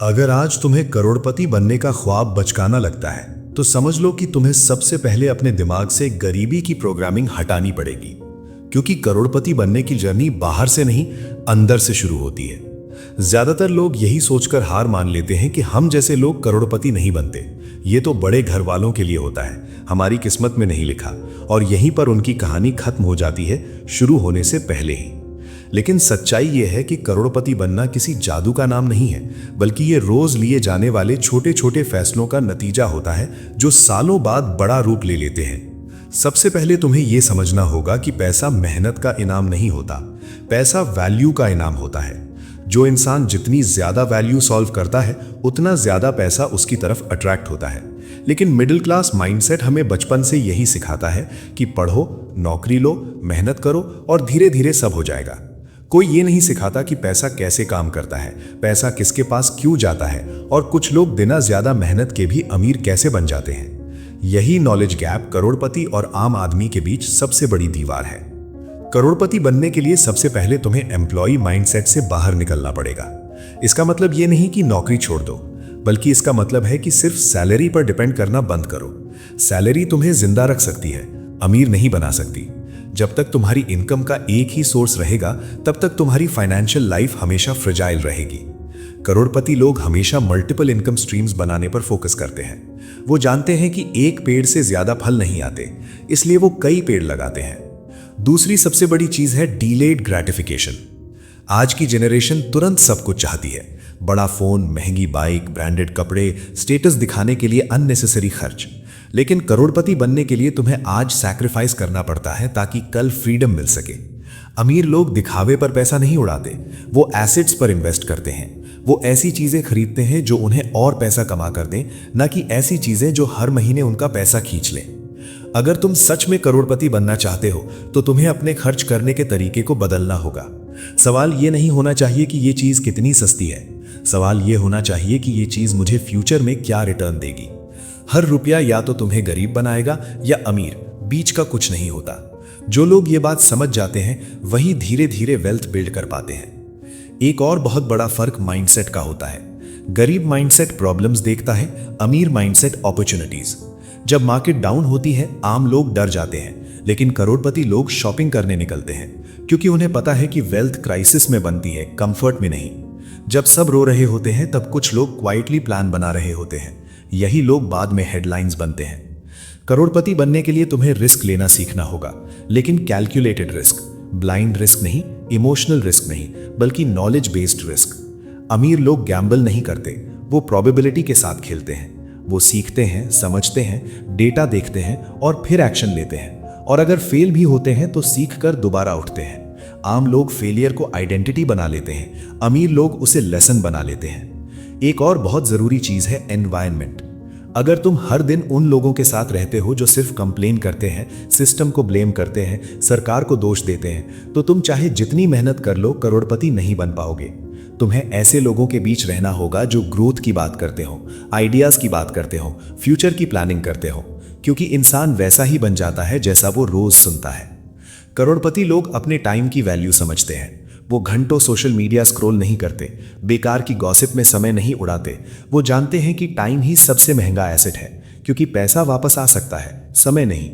अगर आज तुम्हें करोड़पति बनने का ख्वाब बचकाना लगता है तो समझ लो कि तुम्हें सबसे पहले अपने दिमाग से गरीबी की प्रोग्रामिंग हटानी पड़ेगी। क्योंकि करोड़पति बनने की जर्नी बाहर से नहीं, अंदर से शुरू होती है। ज्यादातर लोग यही सोचकर हार मान लेते हैं कि हम जैसे लोग करोड़पति नहीं बनते, ये तो बड़े घर वालों के लिए होता है, हमारी किस्मत में नहीं लिखा। और यहीं पर उनकी कहानी खत्म हो जाती है, शुरू होने से पहले ही। लेकिन सच्चाई यह है कि करोड़पति बनना किसी जादू का नाम नहीं है, बल्कि ये रोज लिए जाने वाले छोटे छोटे फैसलों का नतीजा होता है जो सालों बाद बड़ा रूप ले लेते हैं। सबसे पहले तुम्हें यह समझना होगा कि पैसा मेहनत का इनाम नहीं होता, पैसा वैल्यू का इनाम होता है। जो इंसान जितनी ज्यादा वैल्यू सॉल्व करता है, उतना ज्यादा पैसा उसकी तरफ अट्रैक्ट होता है। लेकिन मिडिल क्लास माइंडसेट हमें बचपन से यही सिखाता है कि पढ़ो, नौकरी लो, मेहनत करो और धीरे धीरे सब हो जाएगा। कोई ये नहीं सिखाता कि पैसा कैसे काम करता है, पैसा किसके पास क्यों जाता है, और कुछ लोग बिना ज्यादा मेहनत के भी अमीर कैसे बन जाते हैं। यही नॉलेज गैप करोड़पति और आम आदमी के बीच सबसे बड़ी दीवार है। करोड़पति बनने के लिए सबसे पहले तुम्हें एम्प्लॉय माइंडसेट से बाहर निकलना पड़ेगा। इसका मतलब ये नहीं कि नौकरी छोड़ दो, बल्कि इसका मतलब है कि सिर्फ सैलरी पर डिपेंड करना बंद करो। सैलरी तुम्हें जिंदा रख सकती है, अमीर नहीं बना सकती। जब तक तुम्हारी इनकम का एक ही सोर्स रहेगा, तब तक तुम्हारी फाइनेंशियल लाइफ हमेशा फ्रेजाइल रहेगी। करोड़पति लोग हमेशा मल्टीपल इनकम स्ट्रीम्स बनाने पर फोकस करते हैं। वो जानते हैं कि एक पेड़ से ज्यादा फल नहीं आते, इसलिए वो कई पेड़ लगाते हैं। दूसरी सबसे बड़ी चीज है डिलेड ग्रेटिफिकेशन। आज की जनरेशन तुरंत सब कुछ चाहती है, बड़ा फोन, महंगी बाइक, ब्रांडेड कपड़े, स्टेटस दिखाने के लिए अननेसेसरी खर्च। लेकिन करोड़पति बनने के लिए तुम्हें आज सैक्रिफाइस करना पड़ता है ताकि कल फ्रीडम मिल सके। अमीर लोग दिखावे पर पैसा नहीं उड़ाते, वो एसेट्स पर इन्वेस्ट करते हैं। वो ऐसी चीजें खरीदते हैं जो उन्हें और पैसा कमा कर दें, न कि ऐसी चीजें जो हर महीने उनका पैसा खींच लें। अगर तुम सच में करोड़पति बनना चाहते हो तो तुम्हें अपने खर्च करने के तरीके को बदलना होगा। सवाल ये नहीं होना चाहिए कि ये चीज कितनी सस्ती है, सवाल ये होना चाहिए कि ये चीज मुझे फ्यूचर में क्या रिटर्न देगी। हर रुपया या तो तुम्हें गरीब बनाएगा या अमीर, बीच का कुछ नहीं होता। जो लोग ये बात समझ जाते हैं वही धीरे धीरे वेल्थ बिल्ड कर पाते हैं। एक और बहुत बड़ा फर्क माइंडसेट का होता है। गरीब माइंडसेट प्रॉब्लम्स देखता है, अमीर माइंडसेट अपॉर्चुनिटीज। जब मार्केट डाउन होती है, आम लोग डर जाते हैं, लेकिन करोड़पति लोग शॉपिंग करने निकलते हैं, क्योंकि उन्हें पता है कि वेल्थ क्राइसिस में बनती है, कंफर्ट में नहीं। जब सब रो रहे होते हैं, तब कुछ लोग क्वाइटली प्लान बना रहे होते हैं। यही लोग बाद में हेडलाइंस बनते हैं। करोड़पति बनने के लिए तुम्हें रिस्क लेना सीखना होगा, लेकिन कैलकुलेटेड रिस्क, ब्लाइंड रिस्क नहीं, इमोशनल रिस्क नहीं, बल्कि नॉलेज बेस्ड रिस्क। अमीर लोग गैम्बल नहीं करते, वो प्रोबेबिलिटी के साथ खेलते हैं। वो सीखते हैं, समझते हैं, डेटा देखते हैं और फिर एक्शन लेते हैं। और अगर फेल भी होते हैं तो सीख कर दोबारा उठते हैं। आम लोग फेलियर को आइडेंटिटी बना लेते हैं, अमीर लोग उसे लेसन बना लेते हैं। एक और बहुत जरूरी चीज है एनवायरनमेंट। अगर तुम हर दिन उन लोगों के साथ रहते हो जो सिर्फ कंप्लेन करते हैं, सिस्टम को ब्लेम करते हैं, सरकार को दोष देते हैं, तो तुम चाहे जितनी मेहनत कर लो, करोड़पति नहीं बन पाओगे। तुम्हें ऐसे लोगों के बीच रहना होगा जो ग्रोथ की बात करते हो, आइडियाज की बात करते हो, फ्यूचर की प्लानिंग करते हो, क्योंकि इंसान वैसा ही बन जाता है जैसा वो रोज सुनता है। करोड़पति लोग अपने टाइम की वैल्यू समझते हैं। वो घंटों सोशल मीडिया स्क्रॉल नहीं करते, बेकार की गॉसिप में समय नहीं उड़ाते। वो जानते हैं कि टाइम ही सबसे महंगा एसेट है, क्योंकि पैसा वापस आ सकता है, समय नहीं।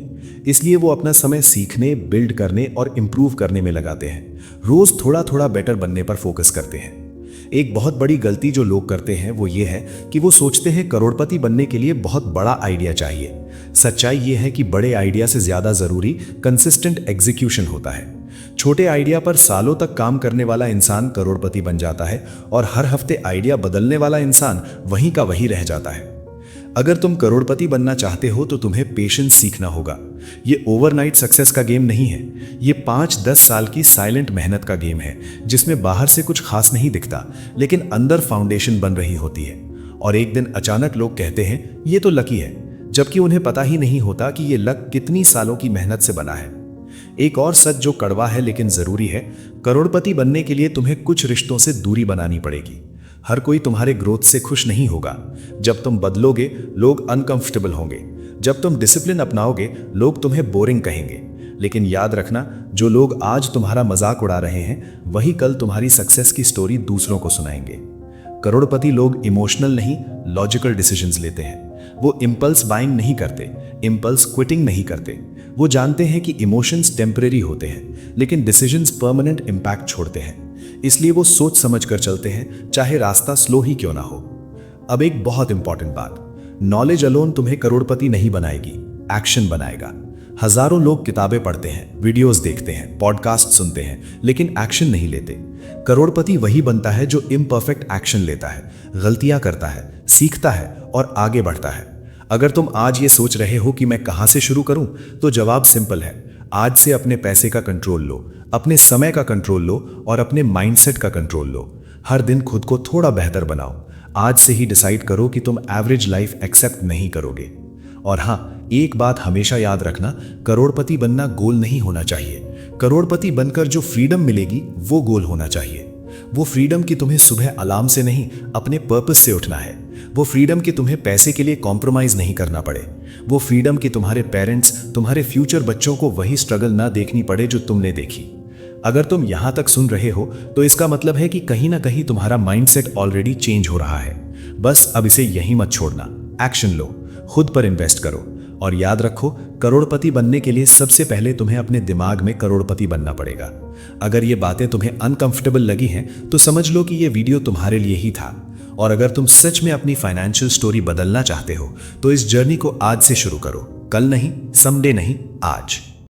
इसलिए वो अपना समय सीखने, बिल्ड करने और इम्प्रूव करने में लगाते हैं। रोज थोड़ा थोड़ा बेटर बनने पर फोकस करते हैं। एक बहुत बड़ी गलती जो लोग करते हैं वो ये है कि वो सोचते हैं करोड़पति बनने के लिए बहुत बड़ा आइडिया चाहिए। सच्चाई ये है कि बड़े आइडिया से ज्यादा जरूरी कंसिस्टेंट एग्जीक्यूशन होता है। छोटे आइडिया पर सालों तक काम करने वाला इंसान करोड़पति बन जाता है, और हर हफ्ते आइडिया बदलने वाला इंसान वहीं का वहीं रह जाता है। अगर तुम करोड़पति बनना चाहते हो तो तुम्हें पेशेंस सीखना होगा। ये ओवरनाइट सक्सेस का गेम नहीं है, ये 5-10 साल की साइलेंट मेहनत का गेम है, जिसमें बाहर से कुछ खास नहीं दिखता, लेकिन अंदर फाउंडेशन बन रही होती है। और एक दिन अचानक लोग कहते हैं ये तो लकी है, जबकि उन्हें पता ही नहीं होता कि ये लक कितनी सालों की मेहनत से बना है। एक और सच जो कड़वा है लेकिन जरूरी है, करोड़पति बनने के लिए तुम्हें कुछ रिश्तों से दूरी बनानी पड़ेगी। हर कोई तुम्हारे ग्रोथ से खुश नहीं होगा। जब तुम बदलोगे, लोग अनकंफर्टेबल होंगे। जब तुम डिसिप्लिन अपनाओगे, लोग तुम्हें बोरिंग कहेंगे। लेकिन याद रखना, जो लोग आज तुम्हारा मजाक उड़ा रहे हैं, वही कल तुम्हारी सक्सेस की स्टोरी दूसरों को सुनाएंगे। करोड़पति लोग इमोशनल नहीं, लॉजिकल डिसीजंस लेते हैं। वो इम्पल्स बाइंग नहीं करते, इम्पल्स क्विटिंग नहीं करते। वो जानते हैं कि इमोशंस टेम्परेरी होते हैं, लेकिन डिसीजंस परमानेंट इम्पैक्ट छोड़ते हैं। इसलिए वो सोच समझ कर चलते हैं, चाहे रास्ता स्लो ही क्यों ना हो। अब एक बहुत इंपॉर्टेंट बात, नॉलेज अलोन तुम्हें करोड़पति नहीं बनाएगी, एक्शन बनाएगा। हजारों लोग किताबें पढ़ते हैं, वीडियोस देखते हैं, पॉडकास्ट सुनते हैं, लेकिन एक्शन नहीं लेते। करोड़पति वही बनता है जो इम्परफेक्ट एक्शन लेता है, गलतियां करता है, सीखता है और आगे बढ़ता है। अगर तुम आज ये सोच रहे हो कि मैं कहां से शुरू करूं, तो जवाब सिंपल है। आज से अपने पैसे का कंट्रोल लो, अपने समय का कंट्रोल लो और अपने माइंडसेट का कंट्रोल लो। हर दिन खुद को थोड़ा बेहतर बनाओ। आज से ही डिसाइड करो कि तुम एवरेज लाइफ एक्सेप्ट नहीं करोगे। और हाँ, एक बात हमेशा याद रखना, करोड़पति बनना गोल नहीं होना चाहिए। करोड़पति बनकर जो फ्रीडम मिलेगी वो गोल होना चाहिए। वो फ्रीडम कि तुम्हें सुबह अलार्म से नहीं, अपने पर्पस से उठना है। वो फ्रीडम कि तुम्हें पैसे के लिए कॉम्प्रोमाइज नहीं करना पड़े। वो फ्रीडम कि तुम्हारे पेरेंट्स, तुम्हारे फ्यूचर बच्चों को वही स्ट्रगल ना देखनी पड़े जो तुमने देखी। अगर तुम यहां तक सुन रहे हो तो इसका मतलब है कि कहीं ना कहीं तुम्हारा माइंडसेट ऑलरेडी चेंज हो रहा है। बस अब इसे यहीं मत छोड़ना, एक्शन लो, खुद पर इन्वेस्ट करो और याद रखो, करोड़पति बनने के लिए सबसे पहले तुम्हें अपने दिमाग में करोड़पति बनना पड़ेगा। अगर ये बातें तुम्हें अनकंफर्टेबल लगी हैं तो समझ लो कि ये वीडियो तुम्हारे लिए ही था। और अगर तुम सच में अपनी फाइनेंशियल स्टोरी बदलना चाहते हो तो इस जर्नी को आज से शुरू करो। कल नहीं, समडे नहीं, आज।